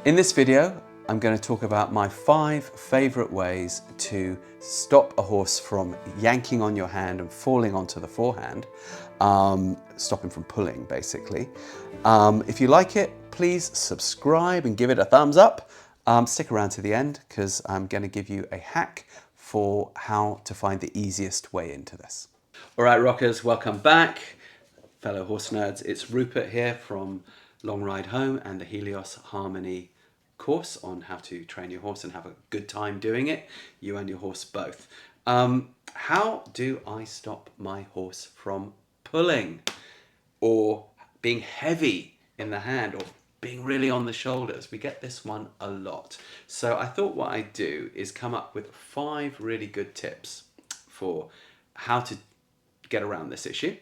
In this video, I'm going to talk about my 5 favourite ways to stop a horse from yanking on your hand and falling onto the forehand, stop him from pulling basically. If you like it, please subscribe and give it a thumbs up. Stick around to the end because I'm going to give you a hack for how to find the easiest way into this. All right, rockers, welcome back. Fellow horse nerds, it's Rupert here from Long Ride Home and the Helios Harmony course on how to train your horse and have a good time doing it, you and your horse both. How do I stop my horse from pulling or being heavy in the hand or being really on the shoulders? We get this one a lot. So I thought what I'd do is come up with 5 really good tips for how to get around this issue.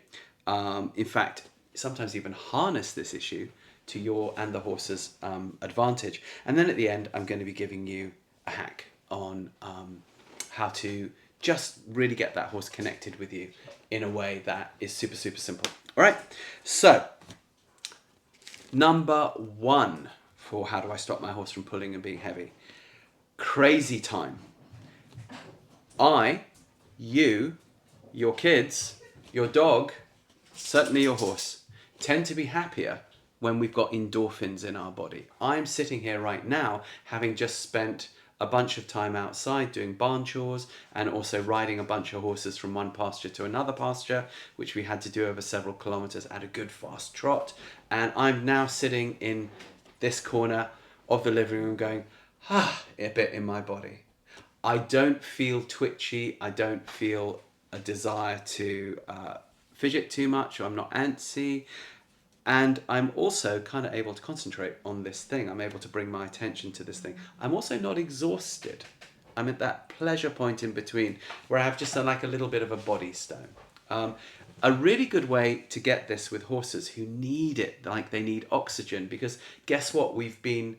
In fact, sometimes even harness this issue to your and the horse's advantage. And then at the end, I'm going to be giving you a hack on how to just really get that horse connected with you in a way that is super, super simple. All right, so number 1 for how do I stop my horse from pulling and being heavy. Crazy time. You, your kids, your dog, certainly your horse, tend to be happier when we've got endorphins in our body. I'm sitting here right now having just spent a bunch of time outside doing barn chores and also riding a bunch of horses from one pasture to another pasture, which we had to do over several kilometers at a good fast trot. And I'm now sitting in this corner of the living room going, a bit in my body. I don't feel twitchy. I don't feel a desire to fidget too much, or I'm not antsy. And I'm also kind of able to concentrate on this thing. I'm able to bring my attention to this thing. I'm also not exhausted. I'm at that pleasure point in between where I have just like a little bit of a body stone. A really good way to get this with horses who need it, like they need oxygen, because guess what? We've been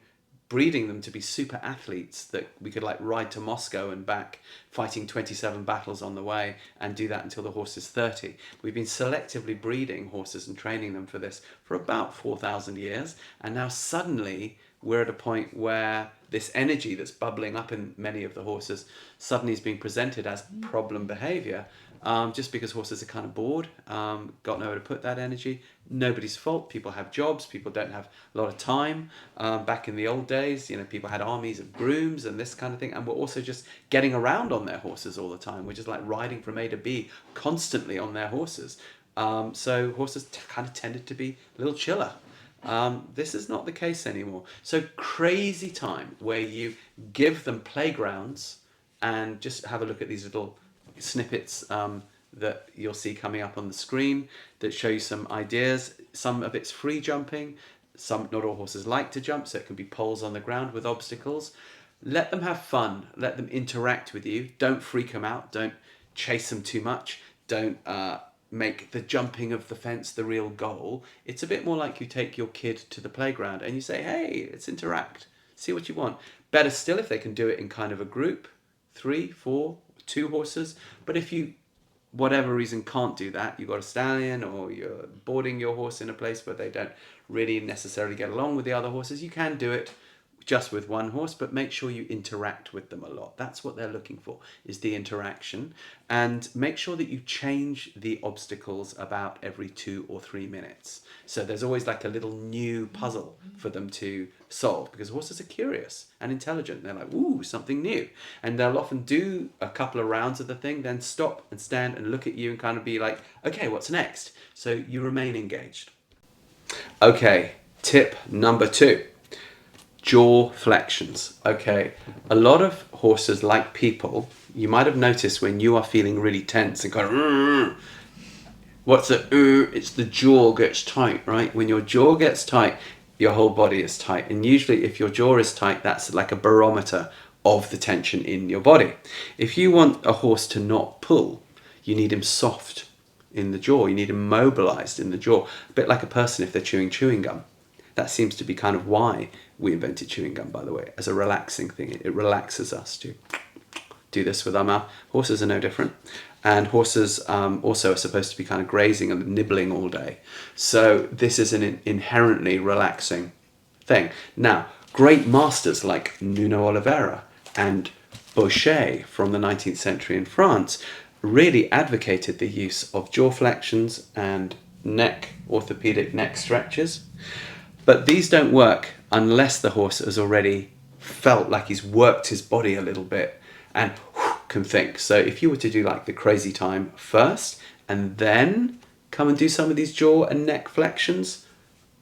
breeding them to be super athletes that we could like ride to Moscow and back, fighting 27 battles on the way, and do that until the horse is 30. We've been selectively breeding horses and training them for this for about 4,000 years, and now suddenly we're at a point where this energy that's bubbling up in many of the horses suddenly is being presented as problem behavior, just because horses are kind of bored, got nowhere to put that energy. Nobody's fault. People have jobs. People don't have a lot of time. Back in the old days, people had armies of grooms and this kind of thing, and we're also just getting around on their horses all the time. We're just like riding from A to B constantly on their horses. So horses kind of tended to be a little chiller. This is not the case anymore. So crazy time where you give them playgrounds, and just have a look at these little snippets that you'll see coming up on the screen that show you some ideas. Some of it's free jumping. Not all horses like to jump, so it can be poles on the ground with obstacles. Let them have fun. Let them interact with you. Don't freak them out. Don't chase them too much. Don't make the jumping of the fence the real goal. It's a bit more like you take your kid to the playground and you say, hey, let's interact. See what you want. Better still if they can do it in kind of a group, 3, 4, 2 horses. But if you, whatever reason, can't do that, you've got a stallion or you're boarding your horse in a place where they don't really necessarily get along with the other horses, you can do it just with one horse, but make sure you interact with them a lot. That's what they're looking for, is the interaction. And make sure that you change the obstacles about every 2 or 3 minutes. So there's always like a little new puzzle for them to solve, because horses are curious and intelligent. They're like, ooh, something new. And they'll often do a couple of rounds of the thing, then stop and stand and look at you and kind of be like, okay, what's next? So you remain engaged. Okay, tip number 2. Jaw flexions. Okay, a lot of horses, like people, you might have noticed when you are feeling really tense and going, what's the it's the jaw gets tight, right? When your jaw gets tight, your whole body is tight. And usually if your jaw is tight, that's like a barometer of the tension in your body. If you want a horse to not pull, you need him soft in the jaw. You need him mobilized in the jaw, a bit like a person if they're chewing gum. That seems to be kind of why we invented chewing gum, by the way, as a relaxing thing. It relaxes us to do this with our mouth. Horses are no different. And horses also are supposed to be kind of grazing and nibbling all day. So this is an inherently relaxing thing. Now, Great masters like Nuno Oliveira and Boucher from the 19th century in France really advocated the use of jaw flexions and orthopedic neck stretches. But these don't work unless the horse has already felt like he's worked his body a little bit and can think. So if you were to do like the crazy time first and then come and do some of these jaw and neck flexions,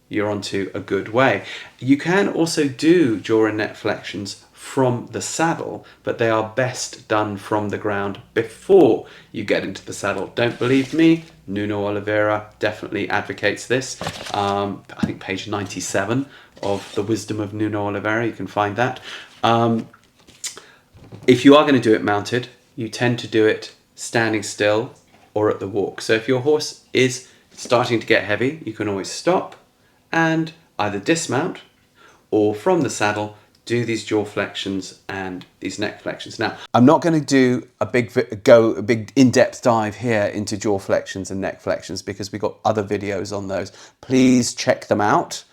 you're onto a good way. You can also do jaw and neck flexions from the saddle, but they are best done from the ground before you get into the saddle. Don't believe me? Nuno Oliveira definitely advocates this. I think page 97 of The Wisdom of Nuno Oliveira, you can find that. If you are going to do it mounted, you tend to do it standing still or at the walk. So if your horse is starting to get heavy, you can always stop and either dismount or from the saddle do these jaw flexions and these neck flexions. Now, I'm not going to do a big in-depth dive here into jaw flexions and neck flexions because we've got other videos on those. Please check them out.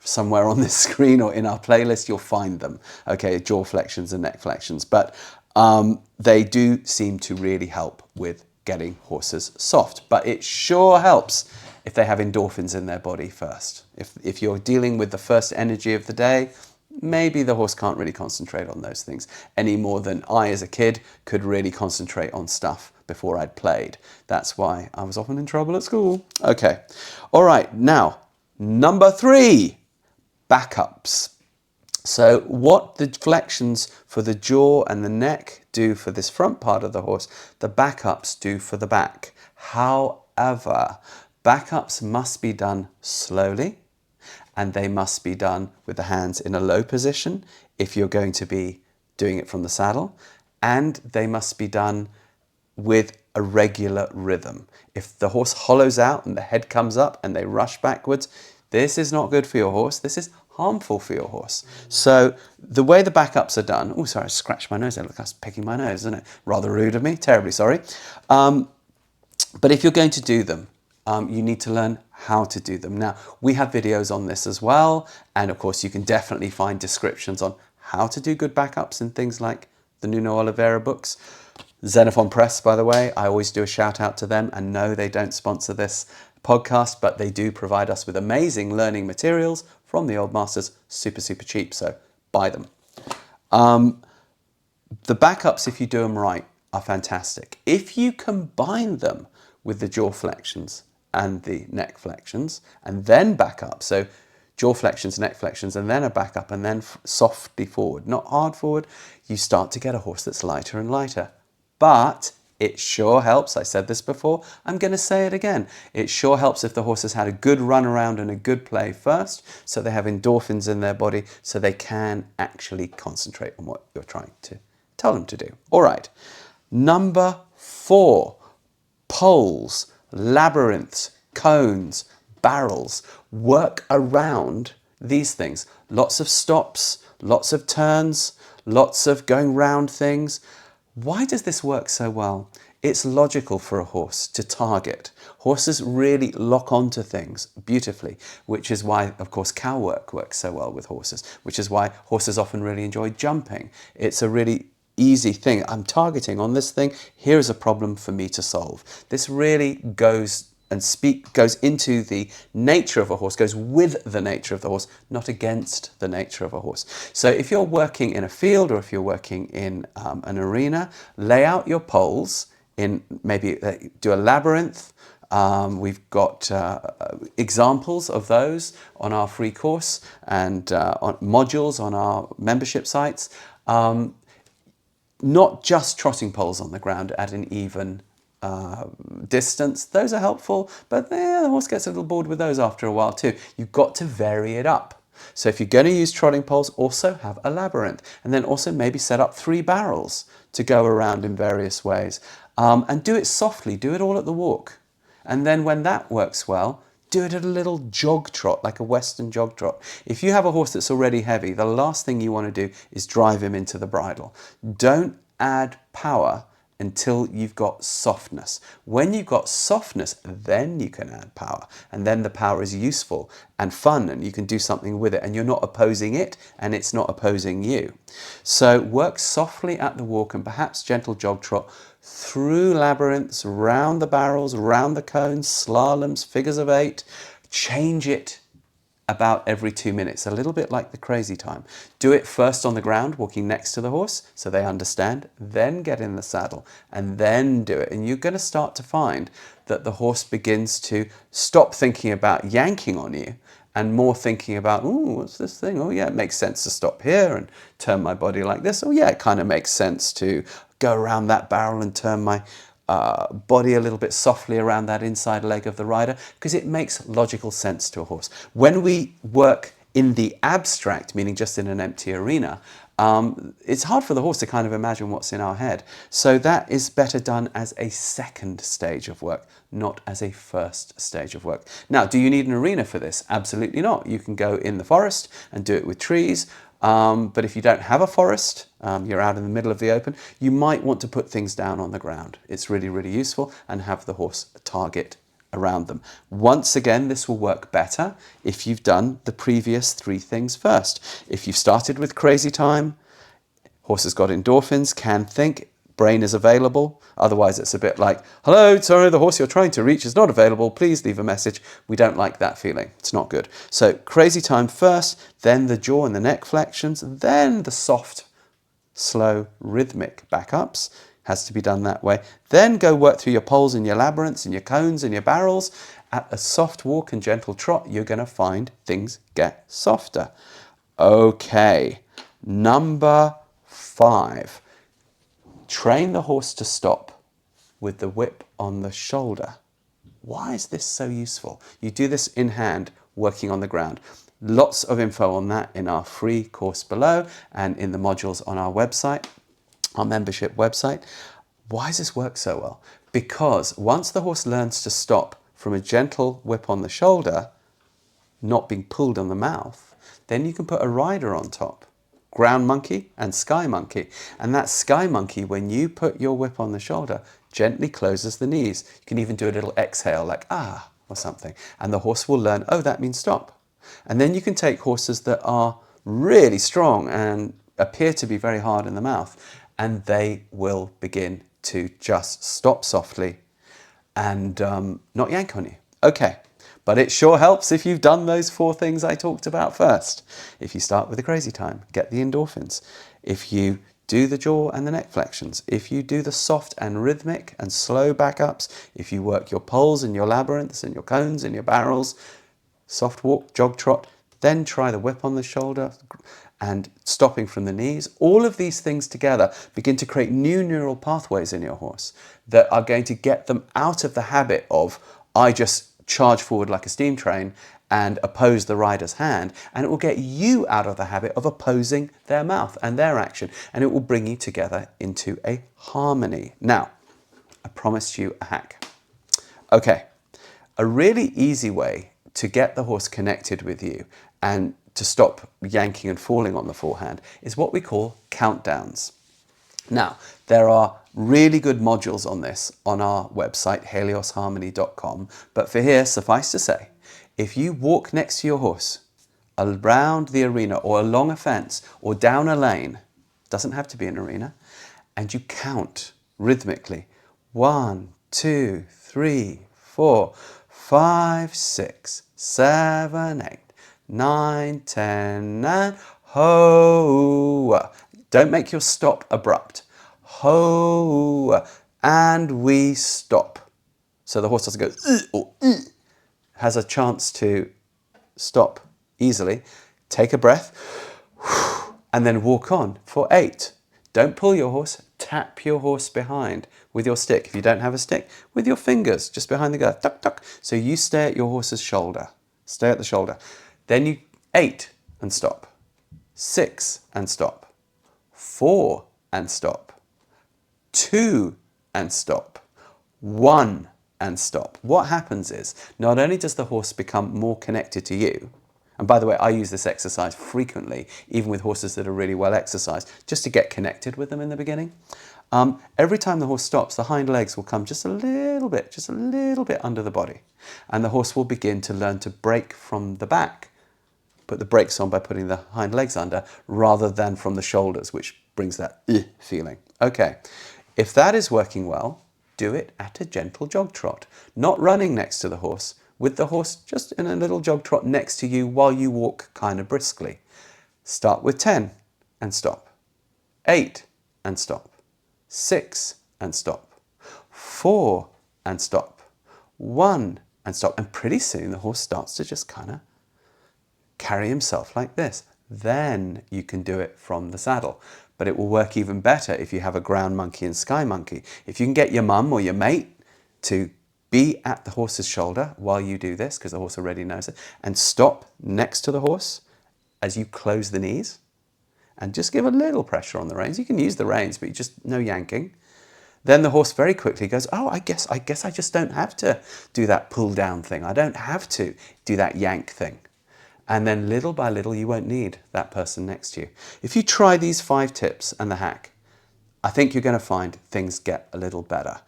Somewhere on this screen or in our playlist, you'll find them. Okay, jaw flexions and neck flexions. But they do seem to really help with getting horses soft. But it sure helps if they have endorphins in their body first. If you're dealing with the first energy of the day, maybe the horse can't really concentrate on those things any more than I as a kid could really concentrate on stuff before I'd played. That's why I was often in trouble at school. Okay, all right, now, number 3, backups. So what the flexions for the jaw and the neck do for this front part of the horse, the backups do for the back. However, backups must be done slowly, and they must be done with the hands in a low position if you're going to be doing it from the saddle, and they must be done with a regular rhythm. If the horse hollows out and the head comes up and they rush backwards, this is not good for your horse. This is harmful for your horse. So the way the backups are done, oh, sorry, I scratched my nose there. Look, I was picking my nose, isn't it? Rather rude of me, terribly sorry. But if you're going to do them, you need to learn how to do them. Now, we have videos on this as well. And of course, you can definitely find descriptions on how to do good backups in things like the Nuno Oliveira books. Xenophon Press, by the way, I always do a shout out to them. And no, they don't sponsor this podcast, but they do provide us with amazing learning materials from the old masters, super, super cheap. So buy them. The backups, if you do them right, are fantastic. If you combine them with the jaw flexions and the neck flexions and then back up, so jaw flexions, neck flexions, and then a back up and then softly forward, not hard forward, you start to get a horse that's lighter and lighter. But it sure helps. I said this before. I'm going to say it again. It sure helps if the horse has had a good run around and a good play first, so they have endorphins in their body, so they can actually concentrate on what you're trying to tell them to do. All right. Number 4, poles, labyrinths, cones, barrels. Work around these things. Lots of stops, lots of turns, lots of going round things. Why does this work so well? It's logical for a horse to target. Horses really lock onto things beautifully, which is why, of course, cow work works so well with horses, which is why horses often really enjoy jumping. It's a really easy thing. I'm targeting on this thing. Here's a problem for me to solve. This really goes into the nature of a horse, goes with the nature of the horse, not against the nature of a horse. So if you're working in a field or if you're working in an arena, lay out your poles in maybe do a labyrinth. We've got examples of those on our free course and on modules on our membership sites. Not just trotting poles on the ground at an even distance. Those are helpful, but the horse gets a little bored with those after a while too. You've got to vary it up. So if you're going to use trotting poles, also have a labyrinth, and then also maybe set up 3 barrels to go around in various ways. And do it softly, do it all at the walk. And then when that works well, do it at a little jog trot, like a Western jog trot. If you have a horse that's already heavy, the last thing you want to do is drive him into the bridle. Don't add power until you've got softness. When you've got softness, then you can add power. And then the power is useful and fun, and you can do something with it, and you're not opposing it, and it's not opposing you. So work softly at the walk and perhaps gentle jog trot through labyrinths, round the barrels, round the cones, slaloms, figures of 8. Change it about every 2 minutes, a little bit like the crazy time. Do it first on the ground, walking next to the horse, so they understand, then get in the saddle, and then do it. And you're going to start to find that the horse begins to stop thinking about yanking on you and more thinking about, oh, what's this thing? Oh yeah, it makes sense to stop here and turn my body like this. Oh yeah, it kind of makes sense to go around that barrel and turn my body a little bit softly around that inside leg of the rider, because it makes logical sense to a horse. When we work in the abstract, meaning just in an empty arena, it's hard for the horse to kind of imagine what's in our head. So that is better done as a second stage of work, not as a first stage of work. Now, do you need an arena for this? Absolutely not. You can go in the forest and do it with trees. But if you don't have a forest, you're out in the middle of the open, you might want to put things down on the ground. It's really, really useful, and have the horse target around them. Once again, this will work better if you've done the previous 3 things first. If you've started with crazy time, horse has got endorphins, can think, brain is available. Otherwise, it's a bit like, hello, sorry, the horse you're trying to reach is not available. Please leave a message. We don't like that feeling. It's not good. So crazy time first, then the jaw and the neck flexions, then the soft, slow, rhythmic backups. Has to be done that way. Then go work through your poles and your labyrinths and your cones and your barrels. At a soft walk and gentle trot, you're going to find things get softer. Okay, number 5. Train the horse to stop with the whip on the shoulder. Why is this so useful? You do this in hand, working on the ground. Lots of info on that in our free course below and in the modules on our website, our membership website. Why does this work so well? Because once the horse learns to stop from a gentle whip on the shoulder, not being pulled on the mouth, then you can put a rider on top. Ground monkey and sky monkey. And that sky monkey, when you put your whip on the shoulder, gently closes the knees. You can even do a little exhale like ah or something. And the horse will learn, oh, that means stop. And then you can take horses that are really strong and appear to be very hard in the mouth, and they will begin to just stop softly and not yank on you. Okay. But it sure helps if you've done those 4 things I talked about first. If you start with the crazy time, get the endorphins. If you do the jaw and the neck flexions, if you do the soft and rhythmic and slow backups, if you work your poles and your labyrinths and your cones and your barrels, soft walk, jog trot, then try the whip on the shoulder and stopping from the knees. All of these things together begin to create new neural pathways in your horse that are going to get them out of the habit of, I just charge forward like a steam train and oppose the rider's hand, and it will get you out of the habit of opposing their mouth and their action, and it will bring you together into a harmony. Now, I promised you a hack. Okay, a really easy way to get the horse connected with you and to stop yanking and falling on the forehand is what we call countdowns. Now, there are really good modules on this on our website, heliosharmony.com. But for here, suffice to say, if you walk next to your horse around the arena or along a fence or down a lane, doesn't have to be an arena, and you count rhythmically, 1, 2, 3, 4, 5, 6, 7, 8, 9, 10, and ho. Don't make your stop abrupt. Ho, and we stop. So the horse doesn't go or has a chance to stop easily. Take a breath and then walk on for 8. Don't pull your horse, tap your horse behind with your stick. If you don't have a stick, with your fingers just behind the girth. Tuck, tuck. So you stay at your horse's shoulder. Stay at the shoulder. Then you 8 and stop. 6 and stop. 4 and stop. 2 and stop. 1 and stop. What happens is, not only does the horse become more connected to you And by the way, I use this exercise frequently, even with horses that are really well exercised, just to get connected with them in the beginning. Every time the horse stops, the hind legs will come just a little bit under the body. And the horse will begin to learn to brake from the back. Put the brakes on by putting the hind legs under rather than from the shoulders, which brings that feeling. Okay, if that is working well, do it at a gentle jog trot, not running next to the horse, with the horse just in a little jog trot next to you while you walk kind of briskly. Start with 10 and stop, 8 and stop, 6 and stop, 4 and stop, 1 and stop. And pretty soon the horse starts to just kind of carry himself like this. Then you can do it from the saddle. But it will work even better if you have a ground monkey and sky monkey. If you can get your mum or your mate to be at the horse's shoulder while you do this, because the horse already knows it, and stop next to the horse as you close the knees, and just give a little pressure on the reins. You can use the reins, but you just no yanking. Then the horse very quickly goes, oh, I guess I just don't have to do that pull down thing. I don't have to do that yank thing. And then little by little, you won't need that person next to you. If you try these 5 tips and the hack, I think you're going to find things get a little better.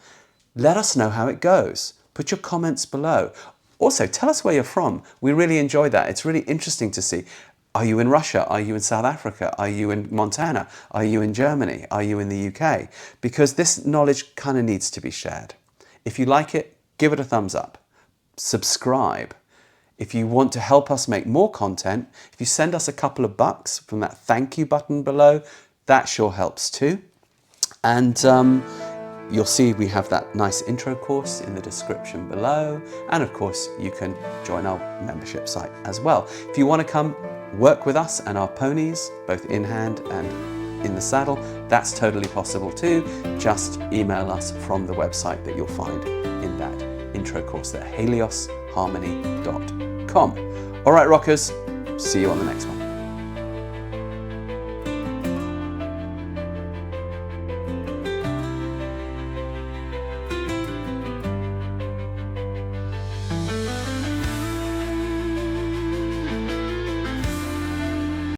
Let us know how it goes. Put your comments below. Also, tell us where you're from. We really enjoy that. It's really interesting to see. Are you in Russia? Are you in South Africa? Are you in Montana? Are you in Germany? Are you in the UK? Because this knowledge kind of needs to be shared. If you like it, give it a thumbs up. Subscribe. If you want to help us make more content, if you send us a couple of bucks from that thank you button below, that sure helps too. And you'll see we have that nice intro course in the description below. And of course, you can join our membership site as well. If you want to come work with us and our ponies, both in hand and in the saddle, that's totally possible too. Just email us from the website that you'll find in that intro course there, heliosharmony.com. All right, rockers, see you on the next one.